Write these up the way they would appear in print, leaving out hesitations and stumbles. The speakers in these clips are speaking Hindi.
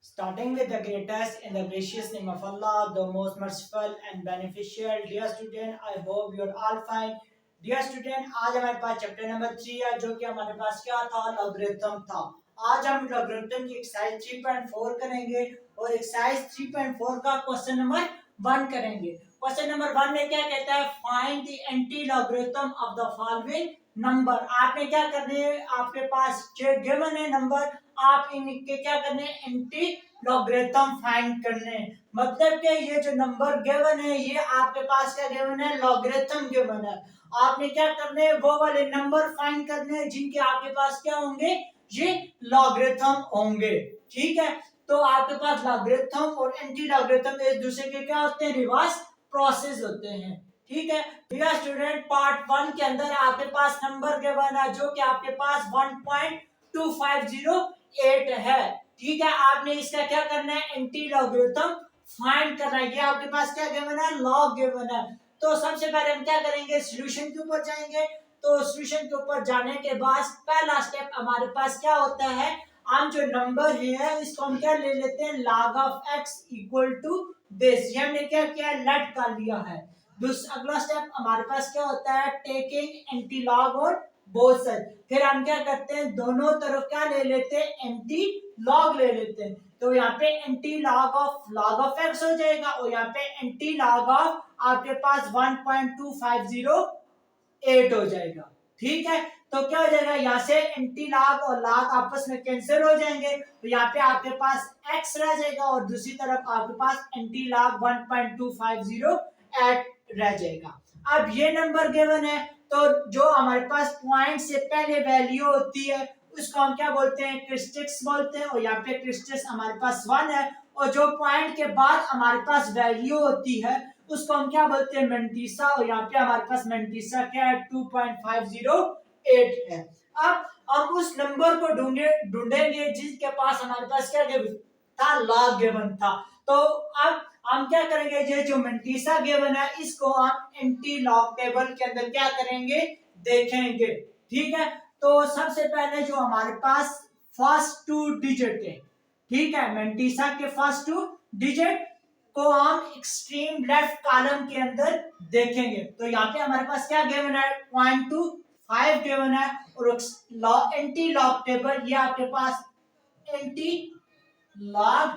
Starting with the greatest in the gracious name of Allah, the most merciful and beneficial. Dear student, I hope you are all fine. Dear student, आज हमारे पास चैप्टर नंबर 3 है जो कि हमारे पास क्या था, लॉगरिथम था। आज हम लॉगरिथम की एक्सरसाइज 3.4 करेंगे और एक्सरसाइज 3.4 का क्वेश्चन नंबर 1 करेंगे। क्वेश्चन नंबर 1 में क्या कहता है, find the anti logarithm of the following number. आपने क्या करने है, आपके पास जो गिवन है नंबर, आप इनके क्या करने, एंटी लॉगरिथम फाइंड करने। मतलब कि ये जो नंबर गिवन है ये आपके पास क्या गिवन है, लॉगरिथम गिवन है। आपने क्या करने, वो वाले नंबर फाइंड करने जिनके आपके पास क्या होंगे, ये लॉगरिथम होंगे। ठीक है, तो आपके पास लॉगरिथम और एंटी लॉगरिथम एक दूसरे के क्या होते हैं, रिवर्स प्रोसेस होते हैं। ठीक है, डियर स्टूडेंट, पार्ट 1 के अंदर आपके पास नंबर गिवन है जो कि आपके पास 1.2508 है। ठीक है, आपने इसका क्या करना है, एंटी लॉगरिथम फाइंड करना है। ये आपके पास क्या गिवन है, लॉग गिवन है। तो सबसे पहले हम क्या करेंगे, सॉल्यूशन के ऊपर जाएंगे। तो सॉल्यूशन के ऊपर जाने के बाद पहला स्टेप हमारे पास क्या होता है, हम जो नंबर है इसको हम क्या ले लेते हैं, log of x equal to this. ये हमने क्या किया, लेट कर लिया है। अगला स्टेप हमारे पास क्या होता है, टेकिंग एंटी लॉग और बोथ साइड। फिर हम क्या करते हैं, दोनों तरफ क्या ले लेते हैं, एंटी लॉग ले लेते हैं। तो यहाँ पे एंटी लॉग ऑफ एक्स हो जाएगा और यहाँ पे एंटी लॉग ऑफ आपके पास 1.2508 हो जाएगा। ठीक है, तो क्या हो जाएगा, यहाँ से एंटी लॉग और लॉग आपस में कैंसिल हो जाएंगे। तो यहाँ पे आपके पास x रह जाएगा और दूसरी तरफ आपके पास एंटी लॉग 1.2508 रह जाएगा। अब ये नंबर गिवन है, तो जो हमारे पास पॉइंट से पहले वैल्यू होती है उसको हम क्या बोलते हैं, क्रिस्टिक्स बोलते हैं। और यहाँ पे क्रिस्टिक्स हमारे पास 1 है और जो पॉइंट के बाद हमारे पास वैल्यू होती है उसको हम क्या बोलते हैं, मेंटिसा। और यहाँ पे हमारे पास मेंटिसा क्या है, 2.508 है। अब हम उस नंबर को ढूंढेंगे जिसके पास हमारे पास क्या गिवन था, लॉग गिवन था। तो अब हम क्या करेंगे, ये जो मेंटिसा गिवन है इसको हम एंटी लॉग टेबल के अंदर क्या करेंगे, देखेंगे। ठीक है, तो सबसे पहले जो हमारे पास फर्स्ट 2 डिजिट है, ठीक है, मेंटिसा के फर्स्ट 2 डिजिट को हम एक्सट्रीम लेफ्ट कॉलम के अंदर देखेंगे। तो यहाँ पे हमारे पास क्या गिवन है, 0.25 गिवन है और एंटी लॉग टेबल ये आपके पास एंटी लॉग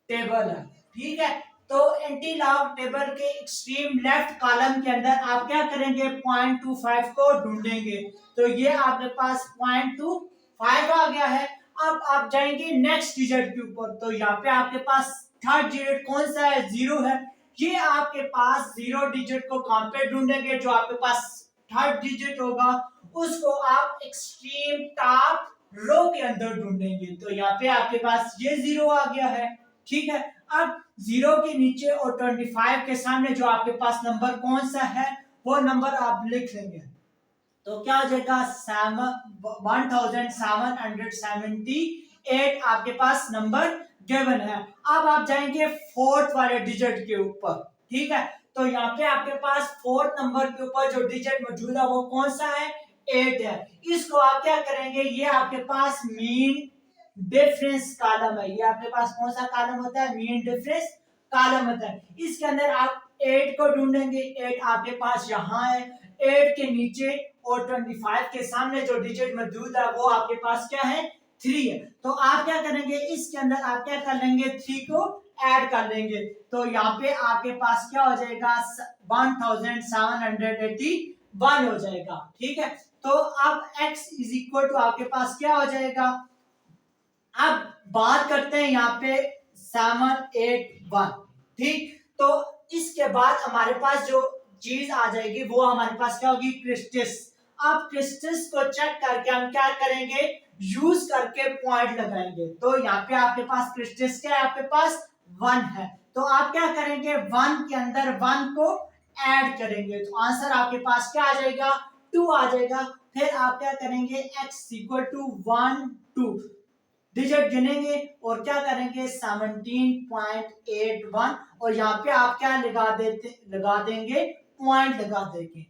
टेबल है। ठीक है, तो एंटी लॉग टेबल के एक्सट्रीम लेफ्ट कॉलम के अंदर आप क्या करेंगे, 0.25 को ढूंढेंगे। तो ये आपके पास 0.25 आ गया है। अब आप जाएंगे नेक्स्ट डिजिट के ऊपर। तो यहाँ पे आपके पास थर्ड डिजिट कौन सा है, 0 है। ये आपके पास 0 डिजिट को कहां पे ढूंढेंगे, जो आपके पास थर्ड डिजिट होगा उसको आप एक्सट्रीम टॉप रो के अंदर ढूंढेंगे। तो यहाँ पे आपके पास ये 0 आ गया है। ठीक है, अब 0 के नीचे और 25 के सामने जो आपके पास नंबर कौन सा है वो नंबर आप लिख लेंगे। तो क्या हो जाएगा, 1778 आपके पास नंबर गिवन है। अब आप जाएंगे फोर्थ वाले डिजिट के ऊपर। ठीक है, तो यहाँ पे आपके पास फोर्थ नंबर के ऊपर जो डिजिट मौजूद है वो कौन सा है, 8 है। इसको आप क्या करेंगे, ये आपके पास मीन डिफरेंस कॉलम है। ये आपके पास कौन सा कॉलम होता है, मीन डिफरेंस कॉलम होता है। इसके अंदर आप 8 को ढूंढेंगे। 8 आपके पास यहाँ है। 8 के नीचे और 25 के सामने जो डिजिट मौजूद है वो आपके पास क्या है, 3 है। तो आप क्या करेंगे, इसके अंदर आप क्या कर लेंगे, 3 को ऐड कर लेंगे। तो यहाँ पे आपके पास क्या हो जाएगा, 1781 हो जाएगा। ठीक है, तो अब x इज इक्वल टू आपके पास क्या हो जाएगा। अब बात करते हैं यहाँ पे 781। ठीक, तो इसके बाद हमारे पास जो चीज आ जाएगी वो हमारे पास क्या होगी, क्रिस्टिस। अब क्रिस्टिस को चेक करके हम क्या करेंगे, यूज करके पॉइंट लगाएंगे। तो यहाँ पे आपके पास क्रिस्टिस क्या है, आपके पास 1 है। तो आप क्या करेंगे, 1 के अंदर 1 को ऐड करेंगे। तो आंसर आपके पास क्या आ जाएगा, 2 आ जाएगा। फिर आप क्या करेंगे, x इक्वल टू 1 2 डिजिट गिनेंगे और क्या करेंगे, 17.81 और यहाँ पे आप क्या लगा देंगे, पॉइंट लगा देंगे।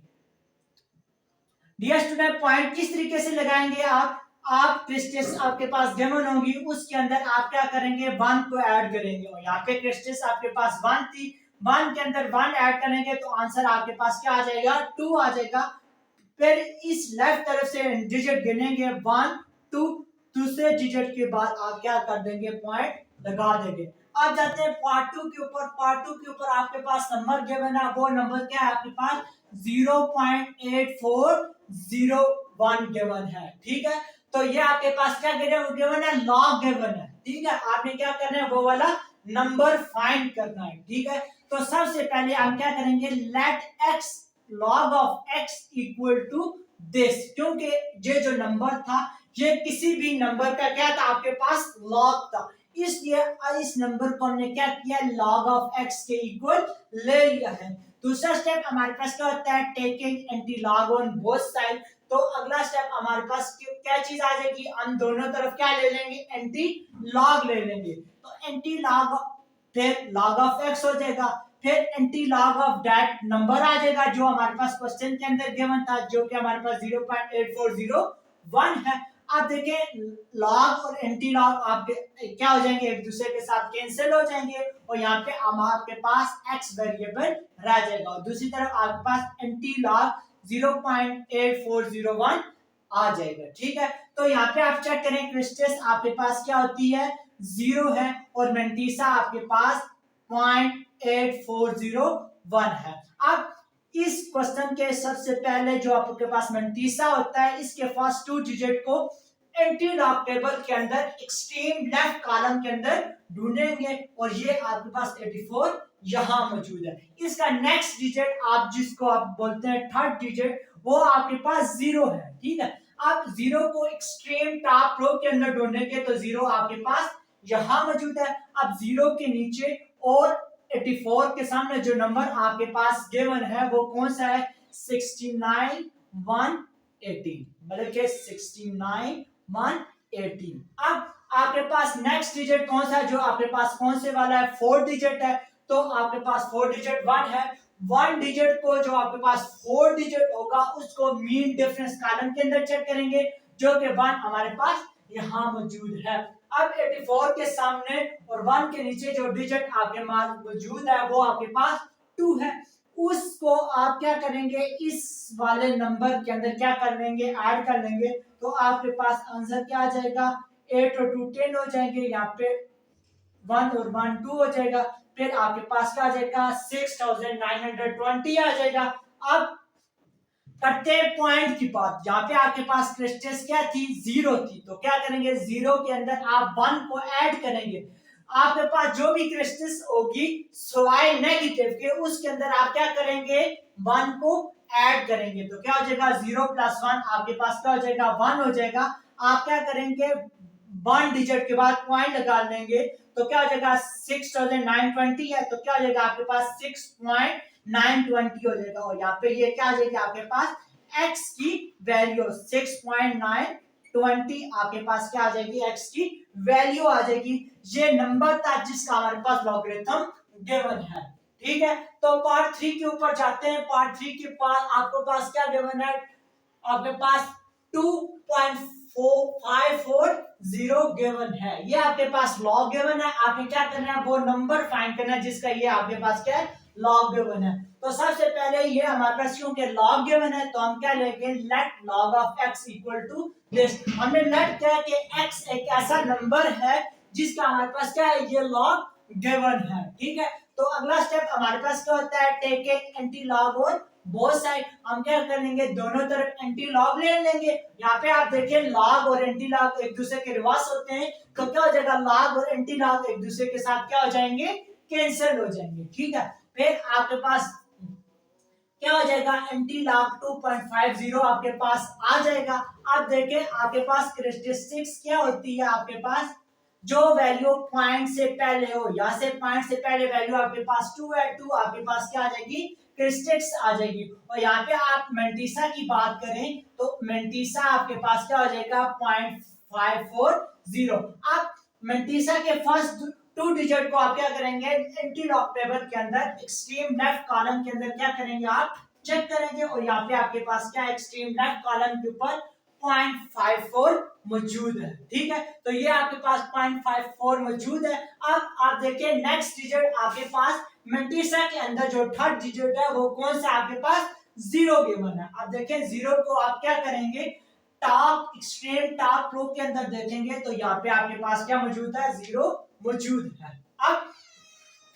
डियर स्टूडेंट, पॉइंट किस तरीके से लगाएंगे आप, आप क्रिस्टेस आपके पास गिवन होगी, उसके अंदर आप क्या करेंगे, 1 को ऐड करेंगे। और यहाँ पे क्रिस्टेस आपके पास 1 थी, 1 के अंदर 1 ऐड करेंगे तो आंसर आपके पास क्या आ जाएगा, 2 आ जाएगा। फिर इस लेफ्ट तरफ से डिजिट गिनेंगे 1 2, दूसरे डिजिट के बाद आप क्या कर देंगे, पॉइंट लगा देंगे। अब जाते हैं पार्ट 2 के ऊपर। पार्ट 2 के ऊपर आपके पास नंबर गिवन है, वो नंबर क्या है आपके पास, 0.8401 गिवन है। ठीक है, तो ये आपके पास क्या गिवन है, लॉग गिवन है। ठीक है, आपने क्या करना है, वो वाला नंबर फाइंड करना है। ठीक है, तो सबसे पहले हम क्या करेंगे, let x log of x equal to this, क्योंकि ये जो नंबर था ये किसी भी नंबर का क्या था, आपके पास लॉग था, इसलिए इस नंबर को हमने क्या किया, log of x के इक्वल ले लिया है। दूसरा स्टेप हमारे पास क्या होता है, taking anti log on both side. तो अगला स्टेप हमारे पास क्या चीज आ जाएगी, हम दोनों तरफ क्या ले लेंगे, एंटी लॉग ले लेंगे। तो एंटी लॉग, फिर log of x हो जाएगा, फिर anti log of that number आ जाएगा जो हमारे पास क्वेश्चन के अंदर गिवन था, जो कि हमारे पास 0.8401 है। आप देखें लॉग और एंटी लॉग आपके क्या हो जाएंगे, एक दूसरे के साथ कैंसिल हो जाएंगे और यहाँ पे आपके पास x वेरिएबल रह जाएगा। और दूसरी तरफ आपके पास एंटी लॉग 0.8401 आ जाएगा। ठीक है, तो यहाँ पे आप चेक करें, क्रिस्टेस आपके पास क्या होती है, 0 है, और मेंटिसा आपके पास 0.8401 है। अब इस क्वेश्चन के सबसे पहले जो आपके पास मेंटिसा होता है, इसके फर्स्ट 2 डिजिट को एंटी लॉग टेबल के अंदर एक्सट्रीम लेफ्ट कॉलम के अंदर ढूंढेंगे और ये आपके पास 84 यहां मौजूद है। इसका नेक्स्ट डिजिट आप जिसको आप बोलते हैं थर्ड डिजिट, वो आपके पास 0 है। ठीक है, आप 0 को एक्सट्रीम टॉप रो के अंदर ढूंढेंगे तो 0 आपके पास यहां मौजूद है। अब 0 के नीचे और 84 के सामने जो नंबर आपके पास गिवन है वो कौन सा है, 69,118, मतलब कि 69,118। अब आपके पास नेक्स्ट डिजिट कौन सा है, जो आपके पास कौन से वाला है, 4 डिजिट है, तो आपके पास 4 डिजिट 1 है। 1 डिजिट को जो आपके पास 4 डिजिट होगा उसको मीन डिफरेंस कॉलम के अंदर चेक करेंगे, जो कि 1 हमारे पास यहां मौजूद है। अब 84 के सामने और 1 के नीचे जो डिजिट आपके पास मौजूद है वो आपके पास 2 है, उसको आप क्या करेंगे, इस वाले नंबर के अंदर क्या कर लेंगे, ऐड कर लेंगे, तो आपके पास आंसर क्या आ जाएगा, 8 और 2 10 हो जाएंगे, यहाँ पे 1 और 1 2 हो जाएगा, फिर आपके पास क्या आ जाएगा, 6920 आ जाएगा। अब करते पॉइंट की बात, यहाँ पे आपके पास क्रिस्टेस क्या थी, 0 थी, तो क्या करेंगे, 0 के अंदर आप 1 को ऐड करेंगे। आपके पास जो भी क्रिस्टेस होगी स्वाई नेगेटिव के, उसके अंदर आप क्या करेंगे, 1 को ऐड करेंगे, तो क्या हो जाएगा, 0 + 1 आपके पास क्या हो जाएगा, 1 हो जाएगा। आप क्या करेंगे, 1 डिजिट के बाद पॉइंट लगा लेंगे, तो क्या हो जाएगा, 6920 है, तो क्या हो जाएगा आपके पास 6.920 हो जाएगा। और यहाँ पे ये क्या आ जाएगी आपके पास, x की वैल्यू 6.920 आपके पास क्या आ जाएगी, x की वैल्यू आ जाएगी। ये नंबर था जिसका हमारे पास लॉगरिथम गिवन है। ठीक है, तो पार्ट 3 के ऊपर जाते हैं। पार्ट 3 के पास आपके पास क्या गिवन है, आपके पास 2.4540 गिवन है, ये आपके पास लॉग गिवन है। आपने क्या करना है, वो नंबर फाइंड करना है जिसका ये आपके पास क्या है, लॉग गिवन है। तो सबसे पहले ये हमारे पास क्योंकि लॉग गिवन है तो हम क्या लेंगे, let log of x equal to this. हमने लेट क्या कि x एक ऐसा नंबर है जिसका हमारे पास क्या है, ये लॉग गिवन है। ठीक है, तो अगला स्टेप हमारे पास क्या होता है, taking anti log on both side. हम क्या कर लेंगे, दोनों तरफ एंटी लॉग ले लेंगे। यहाँ पे आप देखिए लॉग और एंटी लॉग एक दूसरे के रिवर्स होते हैं, तो क्या हो जाएगा, लॉग और एंटी लॉग एक दूसरे के साथ क्या हो जाएंगे, कैंसिल हो जाएंगे। ठीक है, फिर आपके पास क्या हो जाएगा, एंटी लॉग 2.50 आपके पास आ जाएगा। अब देखें आपके पास कैरेक्टरिस्टिक्स क्या होती है, आपके पास जो वैल्यू पॉइंट से पहले हो, यहाँ से पॉइंट से पहले वैल्यू आपके पास 2 है, 2 आपके पास क्या आ जाएगी, कैरेक्टरिस्टिक्स आ जाएगी। और यहाँ पे आप मेंटिसा की बात करें तो मेंटिसा आपके पास क्या हो जाएगा, 0.540। आप मेंटिसा के फर्स्ट 2 डिजिट को आप क्या करेंगे, एंटी लॉग टेबल के अंदर एक्सट्रीम लेफ्ट कॉलम के अंदर क्या करेंगे, आप चेक करेंगे। और यहाँ पे आपके पास क्या एक्सट्रीम लेफ्ट कॉलम के ऊपर 0.54 मौजूद है। ठीक है, तो ये आपके पास 0.54 मौजूद है। अब आप देखिए नेक्स्ट डिजिट आपके पास मेंटिसा के अंदर जो थर्ड डिजिट है वो कौन सा आपके पास 0 गिवन है। अब देखें 0 को आप क्या करेंगे, टॉप एक्सट्रीम टॉप रो के अंदर देखेंगे तो यहाँ पे आपके पास क्या मौजूद है, 0 मौजूद है। अब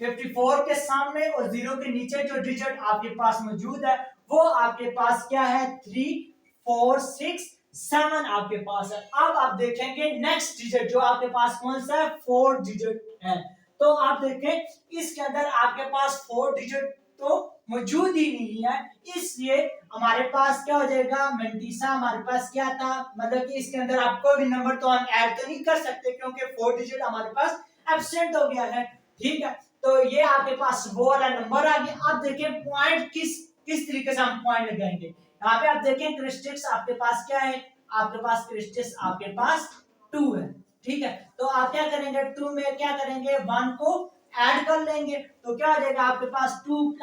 54 के सामने और 0 के नीचे जो डिजिट आपके पास मौजूद है वो आपके पास क्या है, 3 4 6 7 आपके पास है। अब आप देखेंगे नेक्स्ट डिजिट जो आपके पास कौन सा है, 4 डिजिट है। तो आप देखें इसके अंदर आपके पास 4 डिजिट तो मौजूद ही नहीं है, इसलिए हमारे पास क्या हो जाएगा, मेंटिसा हमारे पास क्या था, मतलब कि इसके अंदर आप कोई भी नंबर तो हम ऐड तो नहीं कर सकते क्योंकि 4 डिजिट हमारे पास एब्सेंट हो गया है। ठीक है, तो ये आपके पास वो वाला नंबर आ गया। अब देखिए पॉइंट किस तरीके से हम पॉइंट लगाएंगे। यहाँ पे आप देखें क्रिस्टिक्स आपके पास क्या है, आपके पास क्रिस्टिक्स आपके पास 2 है। ठीक है, तो आप क्या करेंगे, 2 में क्या करेंगे, 1 को ऐड कर लेंगे तो क्या आ जाएगा आपके पास 2 +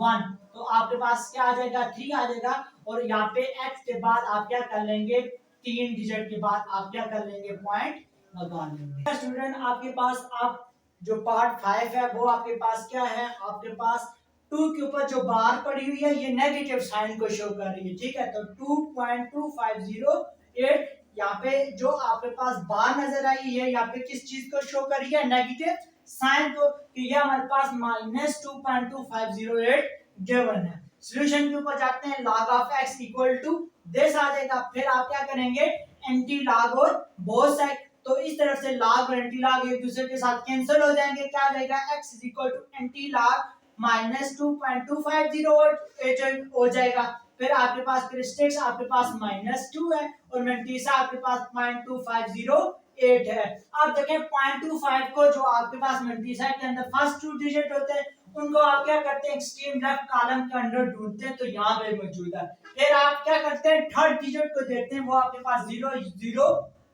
1, तो आपके पास क्या आ जाएगा, 3 आ जाएगा। और यहाँ पे x के बाद आप क्या कर लेंगे, 3 डिजिट के बाद आप क्या कर लेंगे, पॉइंट लगा लेंगे। स्टूडेंट आपके पास आप जो पार्ट 5 है वो आपके पास क्या है, आपके पास 2 के ऊपर जो बार पड़ी हुई है ये नेगेटिव साइन को शो कर रही है। ठीक है, तो 2.2508 यहाँ पे जो आपके पास बार नजर आई है यहाँ पे किस चीज को शो कर रही है, नेगेटिव साइन को। तो ये हमारे पास -2.2508 गिवन है। सॉल्यूशन के ऊपर जाते हैं, log of x equal to this आ जाएगा। फिर आप क्या करेंगे, एंटी लॉग और बोथ साइड, तो इस तरफ से log और एंटी लॉग एक दूसरे के साथ कैंसिल हो जाएंगे। क्या आ जाएगा, x equal to anti log -2.2508 हो जाएगा। फिर आपके पास क्रिस्टिक्स आपके पास -2 है और मेंटिसा आपके पास 0.2508 है। अब देखें 0.25 को जो आपके पास मेंटिसा के अंदर फर्स्ट 2 डिजिट होते हैं उनको आप क्या करते हैं, एक्सट्रीम लेफ्ट कॉलम के अंदर ढूंढते हैं तो यहाँ पे मौजूद है। फिर आप क्या करते हैं, थर्ड डिजिट को देखते हैं, वो आपके पास 0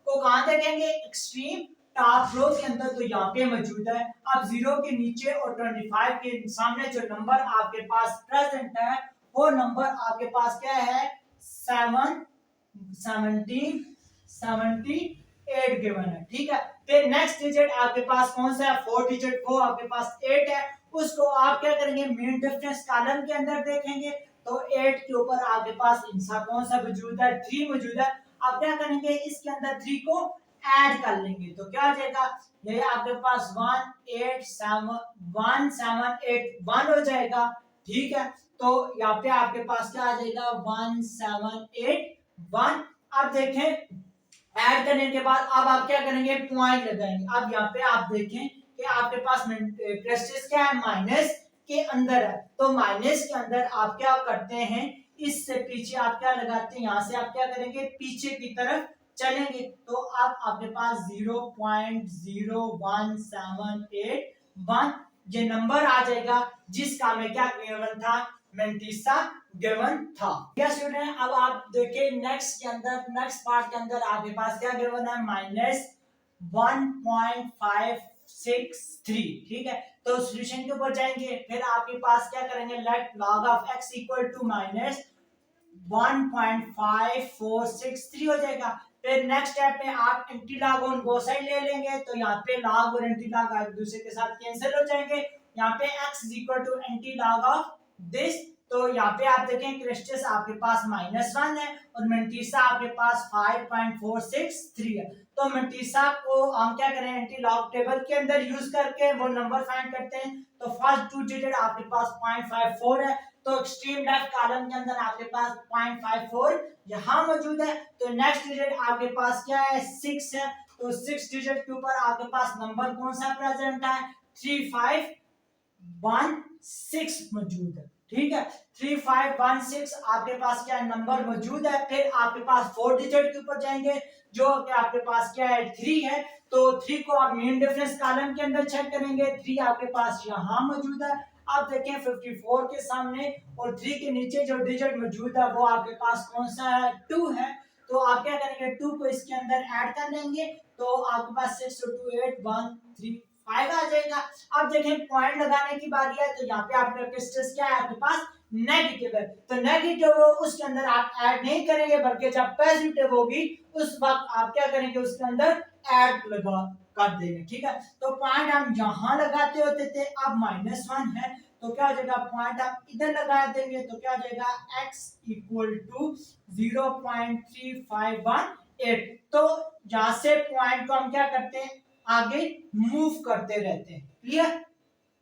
को कहां देखेंगे, एक्सट्रीम टॉप रो के अंदर, तो यहाँ पे मौजूद है। अब 0 के नीचे और 25 के सामने जो नंबर आपके पास प्रेजेंट है वो नंबर आपके पास क्या है, 78 गिवन है। ठीक है, फिर नेक्स्ट डिजिट आपके पास कौन सा है, 4 डिजिट, वो आपके पास 8 है। उसको आप क्या करेंगे, मीन डिफरेंस कॉलम के अंदर देखेंगे तो 8 के ऊपर आपके पास इंसा कौन सा मौजूद है, 3 मौजूद है। आप क्या करेंगे, इसके अंदर 3 को ऐड कर लेंगे तो क्या आ जाएगा, ये आपके पास 178 हो जाएगा। ठीक है, तो यहाँ पे आपके पास क्या आ जाएगा, 1781। अब देखें ऐड करने के बाद अब आप क्या करेंगे, पॉइंट लगाएंगे। अब यहाँ पे आप देखें कि आपके पास क्रिस्टिक्स क्या है, माइनस के अंदर है, तो माइनस के अंदर आप क्या करते हैं, इससे पीछे आप क्या लगाते हैं, यहाँ से आप क्या करेंगे, पीछे की तरफ चलेंगे तो अब आपके पास 0.01781 ये नंबर आ जाएगा जिसका में क्या गिवन था, मेंटिसा गिवन था। यस स्टूडेंट, अब आप देखिए नेक्स्ट के अंदर, नेक्स्ट पार्ट के अंदर आपके पास क्या गिवन है, -1.563। ठीक है, तो सॉल्यूशन के ऊपर जाएंगे, फिर आपके पास क्या करेंगे, let log of x equal to -1.5463 हो जाएगा। फिर नेक्स्ट स्टेप में आप anti log on both side ले लेंगे तो यहाँ पे लॉग और एंटी लॉग एक दूसरे के साथ कैंसिल हो जाएंगे। यहाँ पे x equal to anti log of this, तो यहाँ पे आप देखें क्रिस्टिस आपके पास -1 है और मेंटिसा आपके पास 5.463 है। तो मेंटिसा को हम क्या करें, एंटी लॉग टेबल के अंदर यूज करके वो नंबर फाइंड करते हैं। तो फर्स्ट 2 डिजिट आपके पास 0.54 है, तो एक्सट्रीम लेफ्ट कॉलम के अंदर आपके पास 0.54 यहाँ मौजूद है। तो नेक्स्ट डिजिट आपके पास क्या है, 6 है, तो 6 डिजिट के ऊपर आपके पास नंबर कौन सा प्रेजेंट है, 3516 मौजूद है। ठीक है, 3516 आपके पास क्या नंबर मौजूद है। फिर आपके पास 4 डिजिट के ऊपर जाएंगे जो कि आपके पास क्या है, 3 है, तो 3 को आप मीन डिफरेंस कॉलम के अंदर चेक करेंगे, 3 आपके पास यहाँ मौजूद है। अब देखें 54 के सामने और 3 के नीचे जो डिजिट मौजूद है वो आपके पास कौन सा है, 2 है, तो आप क्या करेंगे, 2 को इसके अंदर ऐड कर लेंगे तो आपके पास 6 2 8 1 3 5 आ जाएगा। अब देखें पॉइंट लगाने की बारी है, तो यहाँ पे आपका क्रिस्टस क्या है, आपके पास नेगेटिव है, तो नेगेटिव हो उसके अंदर आप ऐड नहीं करेंगे बल्कि जब पॉजिटिव होगी उस वक्त आप क्या करेंगे, उसके अंदर ऐड लगा कर देंगे। ठीक है, तो पॉइंट हम यहाँ लगाते होते थे, अब -1 है तो क्या हो जाएगा, पॉइंट आप इधर लगा देंगे तो क्या हो जाएगा, x इक्वल टू 0.3518। तो जहां से पॉइंट को हम क्या करते हैं, आगे मूव करते रहते हैं। क्लियर?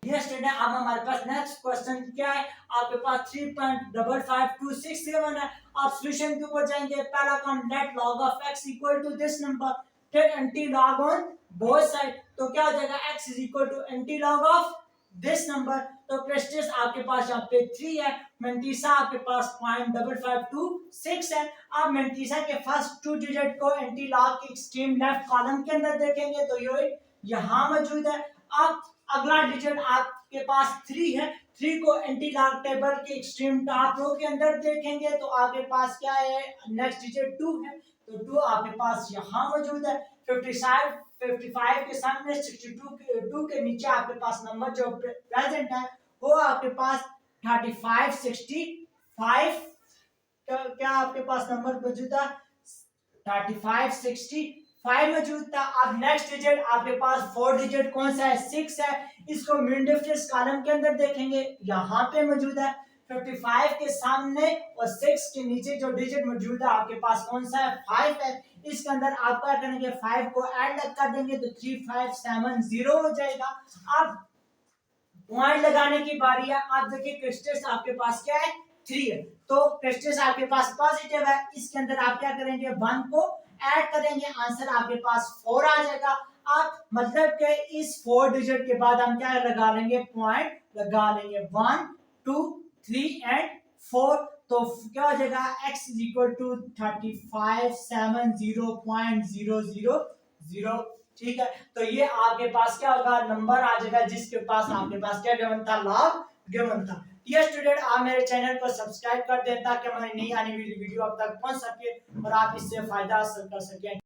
यस स्टूडेंट, अब हमारे पास नेक्स्ट क्वेश्चन क्या है, आपके पास 3.55267 है। आप सॉल्यूशन के ऊपर जाएंगे, पहला काम net log of x equal to this number, फिर anti log on both side, तो क्या हो जाएगा, x is equal to anti log of this number. तो क्रिस्टस आपके पास यहाँ पे 3 है, मेंटिसा आपके पास 0.5526 है। आप मेंटिसा के फर्स्ट 2 डिजिट को एंटी लॉग के एक्सट्रीम लेफ्ट कॉलम के अंदर देखेंगे तो ये यहाँ मौजूद है। अब अगला डिजिट आपके पास 3 है, 3 को एंटी लॉग टेबल के एक्सट्रीम टॉप रो के अंदर देखेंगे तो आपके पास क्या है, नेक्स्ट डिजिट 2 है, तो 2 आपके पास यहाँ मौजूद है। 55 के सामने 62 के नीचे आपके पास नंबर जो प्रेजेंट है वो आपके पास 3565, क्या आपके पास नंबर मौजूद है, 3565 मौजूद था। अब नेक्स्ट डिजिट आपके पास 4 डिजिट कौन सा है, 6 है, इसको मीन डिफरेंस कॉलम के अंदर देखेंगे, यहाँ पे मौजूद है। 55 के सामने और 6 के नीचे जो डिजिट मौजूद है आपके पास कौन सा है, 5 है। इसके अंदर आप क्या करेंगे, 5 को ऐड कर देंगे तो 3570 हो जाएगा। अब पॉइंट लगाने की बारी है। आप देखिए क्रिस्टस आपके पास क्या है, 3 है, तो क्रिस्टस आपके पास पॉजिटिव है, इसके अंदर आप क्या करेंगे, 1 को ऐड करेंगे, आंसर आपके पास 4 आ जाएगा। आप मतलब के इस 4 डिजिट के बाद हम क्या लगा लेंगे, पॉइंट लगा लेंगे, 1 2 3 एंड 4, तो क्या हो जाएगा, x इज इक्वल टू 3570.000। ठीक है, तो ये आपके पास क्या होगा, नंबर आ जाएगा जिसके पास आपके पास क्या गिवन था, लॉग गिवन था। डियर स्टूडेंट, आप मेरे चैनल को सब्सक्राइब कर दें ताकि हमारी नई आने वाली वीडियो आप तक पहुंच सके और आप इससे फायदा हासिल कर सकें।